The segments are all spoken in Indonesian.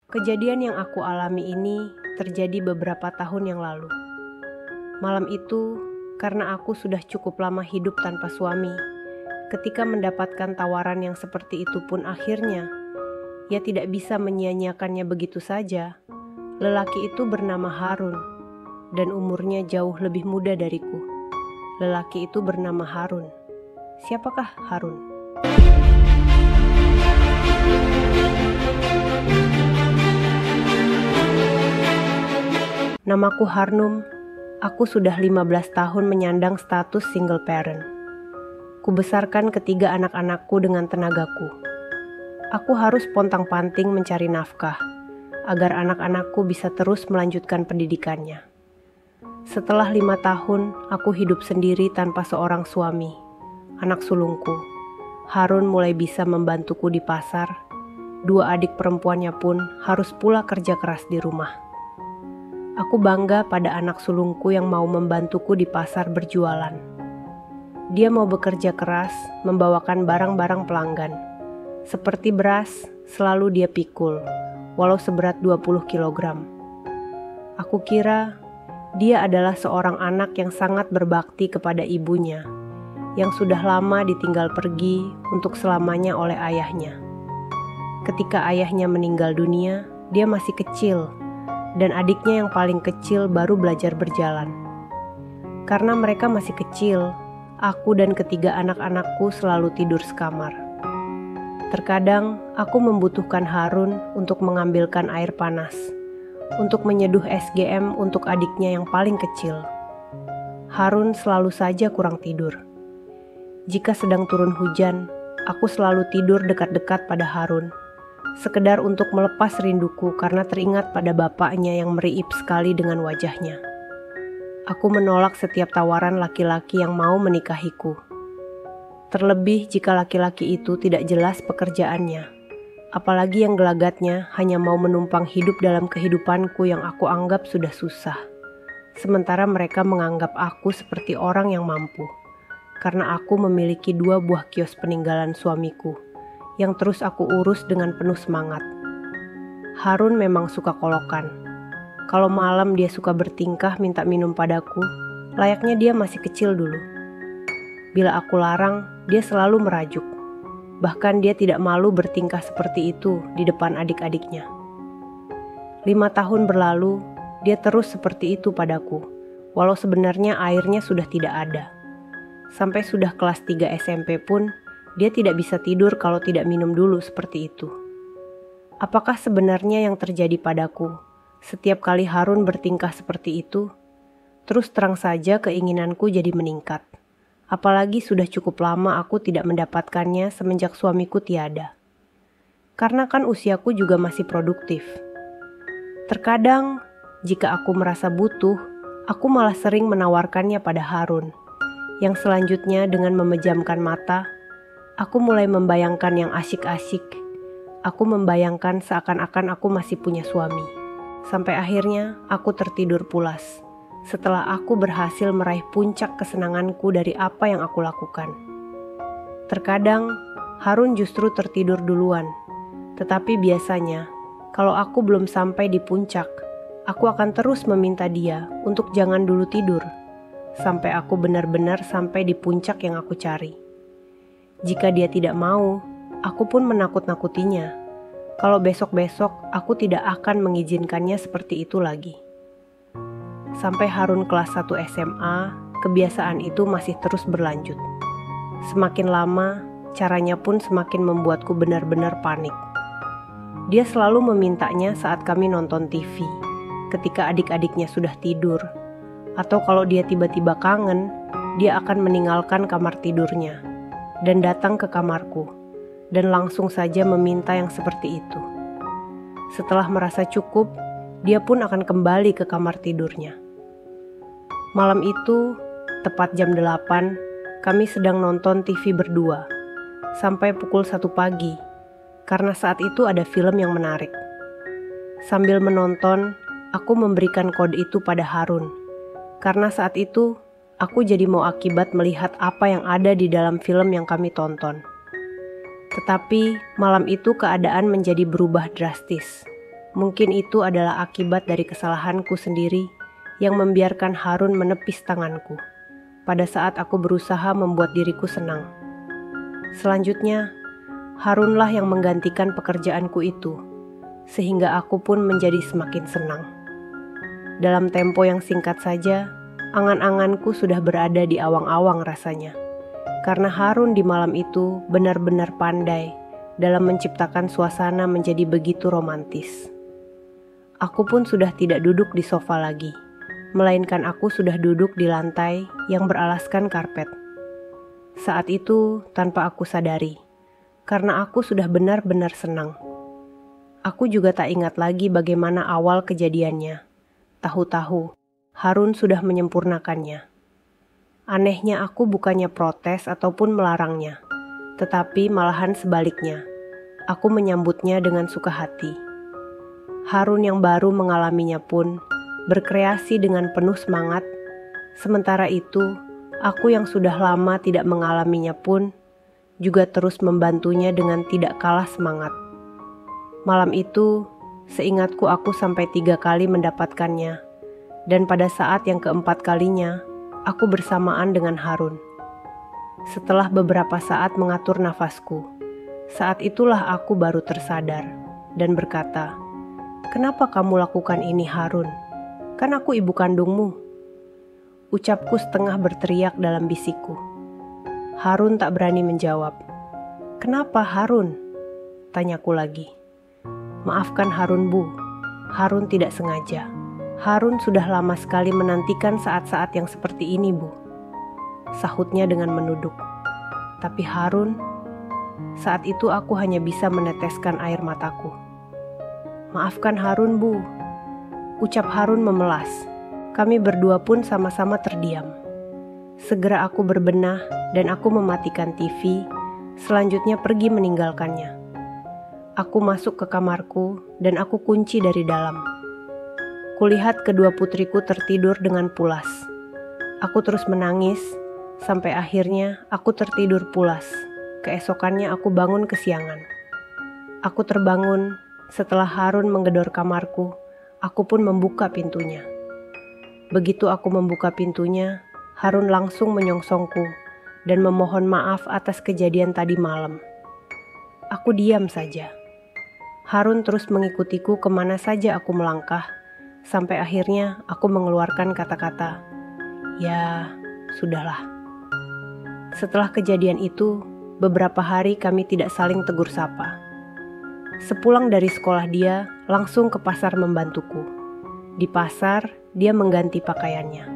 Kejadian yang aku alami ini terjadi beberapa tahun yang lalu. Malam itu, karena aku sudah cukup lama hidup tanpa suami, ketika mendapatkan tawaran yang seperti itu pun akhirnya, ia tidak bisa menyia-nyiakannya begitu saja. Lelaki itu bernama Harun, dan umurnya jauh lebih muda dariku. Lelaki itu bernama Harun. Siapakah Harun? Namaku Harnum. Aku sudah 15 tahun menyandang status single parent. Kubesarkan ketiga anak-anakku dengan tenagaku. Aku harus pontang-panting mencari nafkah, agar anak-anakku bisa terus melanjutkan pendidikannya. Setelah 5 tahun, aku hidup sendiri tanpa seorang suami. Anak sulungku, Harun, mulai bisa membantuku di pasar. 2 adik perempuannya pun harus pula kerja keras di rumah. Aku bangga pada anak sulungku yang mau membantuku di pasar berjualan. Dia mau bekerja keras, membawakan barang-barang pelanggan. Seperti beras, selalu dia pikul, walau seberat 20 kg. Aku kira dia adalah seorang anak yang sangat berbakti kepada ibunya, yang sudah lama ditinggal pergi untuk selamanya oleh ayahnya. Ketika ayahnya meninggal dunia, dia masih kecil, dan adiknya yang paling kecil baru belajar berjalan. Karena mereka masih kecil, aku dan ketiga anak-anakku selalu tidur sekamar. Terkadang aku membutuhkan Harun untuk mengambilkan air panas, untuk menyeduh SGM untuk adiknya yang paling kecil. Harun selalu saja kurang tidur. Jika sedang turun hujan, aku selalu tidur dekat-dekat pada Harun, sekedar untuk melepas rinduku karena teringat pada bapaknya yang meriip sekali dengan wajahnya. Aku menolak setiap tawaran laki-laki yang mau menikahiku. Terlebih jika laki-laki itu tidak jelas pekerjaannya, apalagi yang gelagatnya hanya mau menumpang hidup dalam kehidupanku yang aku anggap sudah susah. Sementara mereka menganggap aku seperti orang yang mampu, karena aku memiliki 2 buah kios peninggalan suamiku, yang terus aku urus dengan penuh semangat. Harun memang suka kolokan. Kalau malam dia suka bertingkah minta minum padaku, layaknya dia masih kecil dulu. Bila aku larang, dia selalu merajuk. Bahkan dia tidak malu bertingkah seperti itu di depan adik-adiknya. 5 tahun berlalu, dia terus seperti itu padaku, walau sebenarnya airnya sudah tidak ada. Sampai sudah kelas 3 SMP pun, dia tidak bisa tidur kalau tidak minum dulu seperti itu. Apakah sebenarnya yang terjadi padaku? Setiap kali Harun bertingkah seperti itu, terus terang saja keinginanku jadi meningkat. Apalagi sudah cukup lama aku tidak mendapatkannya semenjak suamiku tiada. Karena kan usiaku juga masih produktif. Terkadang, jika aku merasa butuh, aku malah sering menawarkannya pada Harun, yang selanjutnya dengan memejamkan mata, aku mulai membayangkan yang asyik-asyik. Aku membayangkan seakan-akan aku masih punya suami. Sampai akhirnya aku tertidur pulas, setelah aku berhasil meraih puncak kesenanganku dari apa yang aku lakukan. Terkadang Harun justru tertidur duluan. Tetapi biasanya, kalau aku belum sampai di puncak, aku akan terus meminta dia untuk jangan dulu tidur, sampai aku benar-benar sampai di puncak yang aku cari. Jika dia tidak mau, aku pun menakut-nakutinya. Kalau besok-besok aku tidak akan mengizinkannya seperti itu lagi. Sampai Harun kelas 1 SMA, kebiasaan itu masih terus berlanjut. Semakin lama, caranya pun semakin membuatku benar-benar panik. Dia selalu memintanya saat kami nonton TV, ketika adik-adiknya sudah tidur. Atau kalau dia tiba-tiba kangen, dia akan meninggalkan kamar tidurnya dan datang ke kamarku, dan langsung saja meminta yang seperti itu. Setelah merasa cukup, dia pun akan kembali ke kamar tidurnya. Malam itu, tepat jam 8, kami sedang nonton TV berdua, sampai pukul 1 pagi, karena saat itu ada film yang menarik. Sambil menonton, aku memberikan kode itu pada Harun, karena saat itu, aku jadi mau akibat melihat apa yang ada di dalam film yang kami tonton. Tetapi malam itu keadaan menjadi berubah drastis. Mungkin itu adalah akibat dari kesalahanku sendiri yang membiarkan Harun menepis tanganku pada saat aku berusaha membuat diriku senang. Selanjutnya, Harunlah yang menggantikan pekerjaanku itu, sehingga aku pun menjadi semakin senang. Dalam tempo yang singkat saja, angan-anganku sudah berada di awang-awang rasanya. Karena Harun di malam itu benar-benar pandai dalam menciptakan suasana menjadi begitu romantis. Aku pun sudah tidak duduk di sofa lagi, melainkan aku sudah duduk di lantai yang beralaskan karpet. Saat itu tanpa aku sadari, karena aku sudah benar-benar senang. Aku juga tak ingat lagi bagaimana awal kejadiannya. Tahu-tahu, Harun sudah menyempurnakannya. Anehnya aku bukannya protes ataupun melarangnya, tetapi malahan sebaliknya. Aku menyambutnya dengan suka hati. Harun yang baru mengalaminya pun berkreasi dengan penuh semangat. Sementara itu, aku yang sudah lama tidak mengalaminya pun juga terus membantunya dengan tidak kalah semangat. Malam itu, seingatku aku sampai 3 kali mendapatkannya. Dan pada saat yang keempat kalinya, aku bersamaan dengan Harun. Setelah beberapa saat mengatur nafasku, saat itulah aku baru tersadar dan berkata, "Kenapa kamu lakukan ini, Harun? Kan aku ibu kandungmu." Ucapku setengah berteriak dalam bisikku. Harun tak berani menjawab. "Kenapa, Harun?" tanyaku lagi. "Maafkan Harun, Bu. Harun tidak sengaja. Harun sudah lama sekali menantikan saat-saat yang seperti ini, Bu," sahutnya dengan menunduk. Tapi Harun, saat itu aku hanya bisa meneteskan air mataku. "Maafkan Harun, Bu," ucap Harun memelas. Kami berdua pun sama-sama terdiam. Segera aku berbenah dan aku mematikan TV, selanjutnya pergi meninggalkannya. Aku masuk ke kamarku dan aku kunci dari dalam. Kulihat kedua putriku tertidur dengan pulas. Aku terus menangis, sampai akhirnya aku tertidur pulas. Keesokannya aku bangun kesiangan. Aku terbangun setelah Harun menggedor kamarku. Aku pun membuka pintunya. Begitu aku membuka pintunya, Harun langsung menyongsongku dan memohon maaf atas kejadian tadi malam. Aku diam saja. Harun terus mengikutiku kemana saja aku melangkah, sampai akhirnya aku mengeluarkan kata-kata, "Ya, sudahlah." Setelah kejadian itu, beberapa hari kami tidak saling tegur sapa. Sepulang dari sekolah dia langsung ke pasar membantuku. Di pasar, dia mengganti pakaiannya.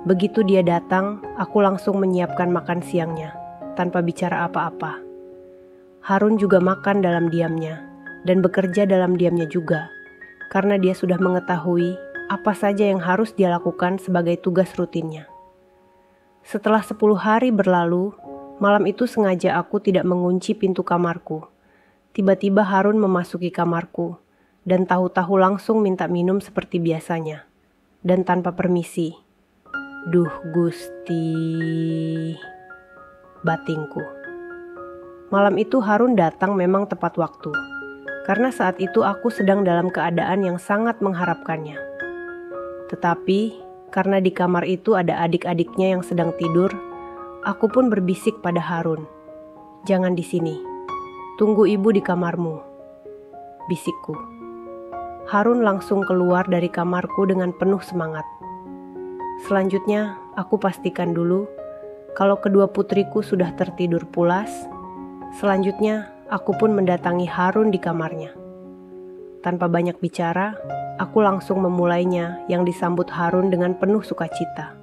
Begitu dia datang, aku langsung menyiapkan makan siangnya, tanpa bicara apa-apa. Harun juga makan dalam diamnya, dan bekerja dalam diamnya juga, karena dia sudah mengetahui apa saja yang harus dia lakukan sebagai tugas rutinnya. Setelah 10 hari berlalu, malam itu sengaja aku tidak mengunci pintu kamarku. Tiba-tiba Harun memasuki kamarku, dan tahu-tahu langsung minta minum seperti biasanya, dan tanpa permisi. "Duh Gusti," batingku. Malam itu Harun datang memang tepat waktu, karena saat itu aku sedang dalam keadaan yang sangat mengharapkannya. Tetapi, karena di kamar itu ada adik-adiknya yang sedang tidur, aku pun berbisik pada Harun, "Jangan di sini. Tunggu ibu di kamarmu," bisikku. Harun langsung keluar dari kamarku dengan penuh semangat. Selanjutnya, aku pastikan dulu kalau kedua putriku sudah tertidur pulas. Selanjutnya, aku pun mendatangi Harun di kamarnya. Tanpa banyak bicara, aku langsung memulainya yang disambut Harun dengan penuh sukacita.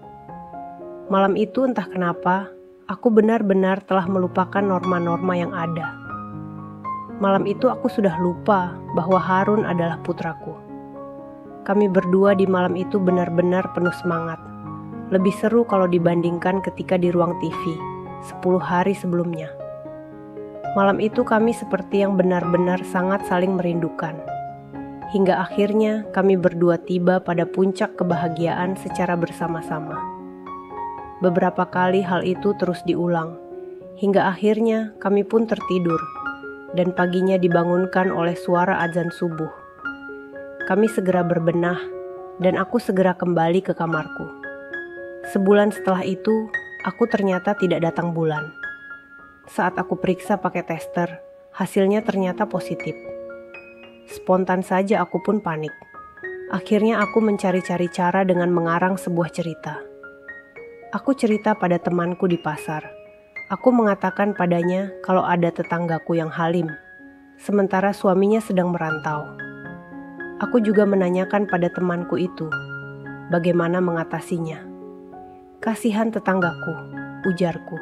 Malam itu entah kenapa, aku benar-benar telah melupakan norma-norma yang ada. Malam itu aku sudah lupa bahwa Harun adalah putraku. Kami berdua di malam itu benar-benar penuh semangat. Lebih seru kalau dibandingkan ketika di ruang TV 10 hari sebelumnya. Malam itu kami seperti yang benar-benar sangat saling merindukan. Hingga akhirnya kami berdua tiba pada puncak kebahagiaan secara bersama-sama. Beberapa kali hal itu terus diulang, hingga akhirnya kami pun tertidur, dan paginya dibangunkan oleh suara azan subuh. Kami segera berbenah dan aku segera kembali ke kamarku. Sebulan setelah itu, aku ternyata tidak datang bulan. Saat aku periksa pakai tester, hasilnya ternyata positif. Spontan saja aku pun panik. Akhirnya aku mencari-cari cara dengan mengarang sebuah cerita. Aku cerita pada temanku di pasar. Aku mengatakan padanya kalau ada tetanggaku yang halim, sementara suaminya sedang merantau. Aku juga menanyakan pada temanku itu, bagaimana mengatasinya. Kasihan tetanggaku, ujarku.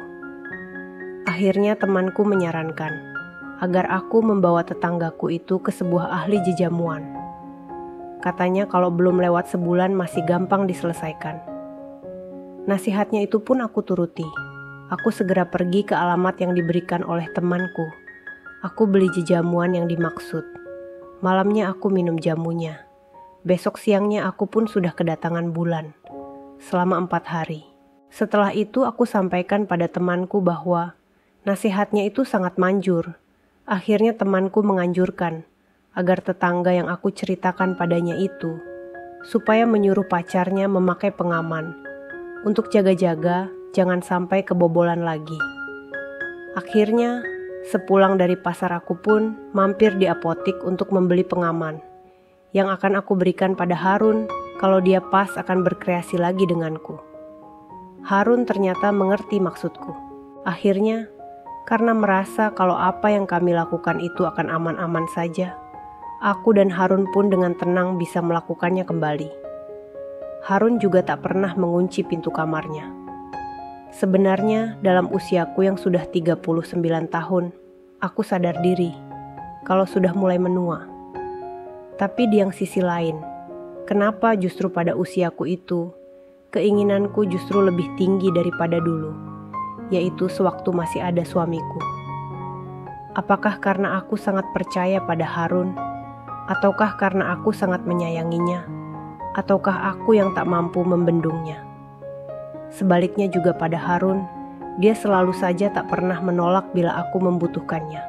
Akhirnya temanku menyarankan agar aku membawa tetanggaku itu ke sebuah ahli jejamuan. Katanya kalau belum lewat sebulan masih gampang diselesaikan. Nasihatnya itu pun aku turuti. Aku segera pergi ke alamat yang diberikan oleh temanku. Aku beli jejamuan yang dimaksud. Malamnya aku minum jamunya. Besok siangnya aku pun sudah kedatangan bulan. Selama 4 hari. Setelah itu aku sampaikan pada temanku bahwa nasihatnya itu sangat manjur. Akhirnya temanku menganjurkan agar tetangga yang aku ceritakan padanya itu supaya menyuruh pacarnya memakai pengaman untuk jaga-jaga jangan sampai kebobolan lagi. Akhirnya, sepulang dari pasar aku pun mampir di apotik untuk membeli pengaman yang akan aku berikan pada Harun kalau dia pas akan berkreasi lagi denganku. Harun ternyata mengerti maksudku. Akhirnya, karena merasa kalau apa yang kami lakukan itu akan aman-aman saja, aku dan Harun pun dengan tenang bisa melakukannya kembali. Harun juga tak pernah mengunci pintu kamarnya. Sebenarnya dalam usiaku yang sudah 39 tahun, aku sadar diri kalau sudah mulai menua. Tapi di yang sisi lain, kenapa justru pada usiaku itu, keinginanku justru lebih tinggi daripada dulu, yaitu sewaktu masih ada suamiku. Apakah karena aku sangat percaya pada Harun, ataukah karena aku sangat menyayanginya, ataukah aku yang tak mampu membendungnya? Sebaliknya juga pada Harun, dia selalu saja tak pernah menolak bila aku membutuhkannya.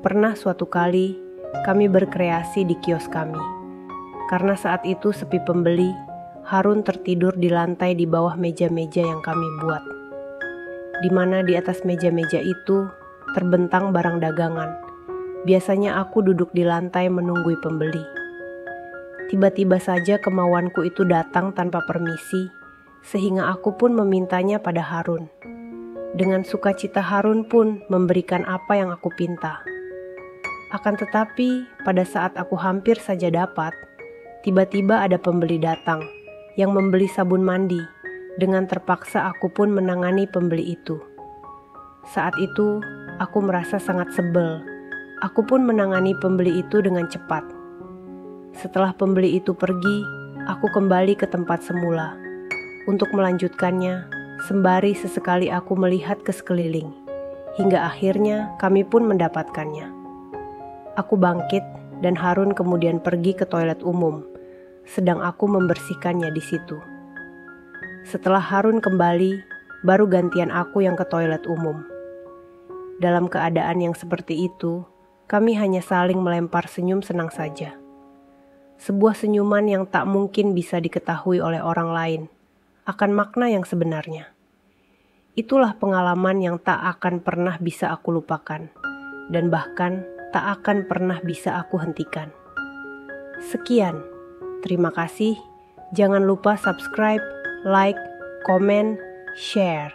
Pernah suatu kali, kami berkreasi di kios kami. Karena saat itu sepi pembeli, Harun tertidur di lantai di bawah meja-meja yang kami buat. Di mana di atas meja-meja itu terbentang barang dagangan. Biasanya aku duduk di lantai menunggu pembeli. Tiba-tiba saja kemauanku itu datang tanpa permisi, sehingga aku pun memintanya pada Harun. Dengan sukacita Harun pun memberikan apa yang aku pinta. Akan tetapi, pada saat aku hampir saja dapat, tiba-tiba ada pembeli datang yang membeli sabun mandi. Dengan terpaksa aku pun menangani pembeli itu. Saat itu, aku merasa sangat sebel. Aku pun menangani pembeli itu dengan cepat. Setelah pembeli itu pergi, aku kembali ke tempat semula untuk melanjutkannya, sembari sesekali aku melihat ke sekeliling, hingga akhirnya kami pun mendapatkannya. Aku bangkit dan Harun kemudian pergi ke toilet umum, sedang aku membersihkannya di situ. Setelah Harun kembali, baru gantian aku yang ke toilet umum. Dalam keadaan yang seperti itu, kami hanya saling melempar senyum senang saja. Sebuah senyuman yang tak mungkin bisa diketahui oleh orang lain akan makna yang sebenarnya. Itulah pengalaman yang tak akan pernah bisa aku lupakan, dan bahkan tak akan pernah bisa aku hentikan. Sekian, terima kasih. Jangan lupa subscribe, like, komen, share.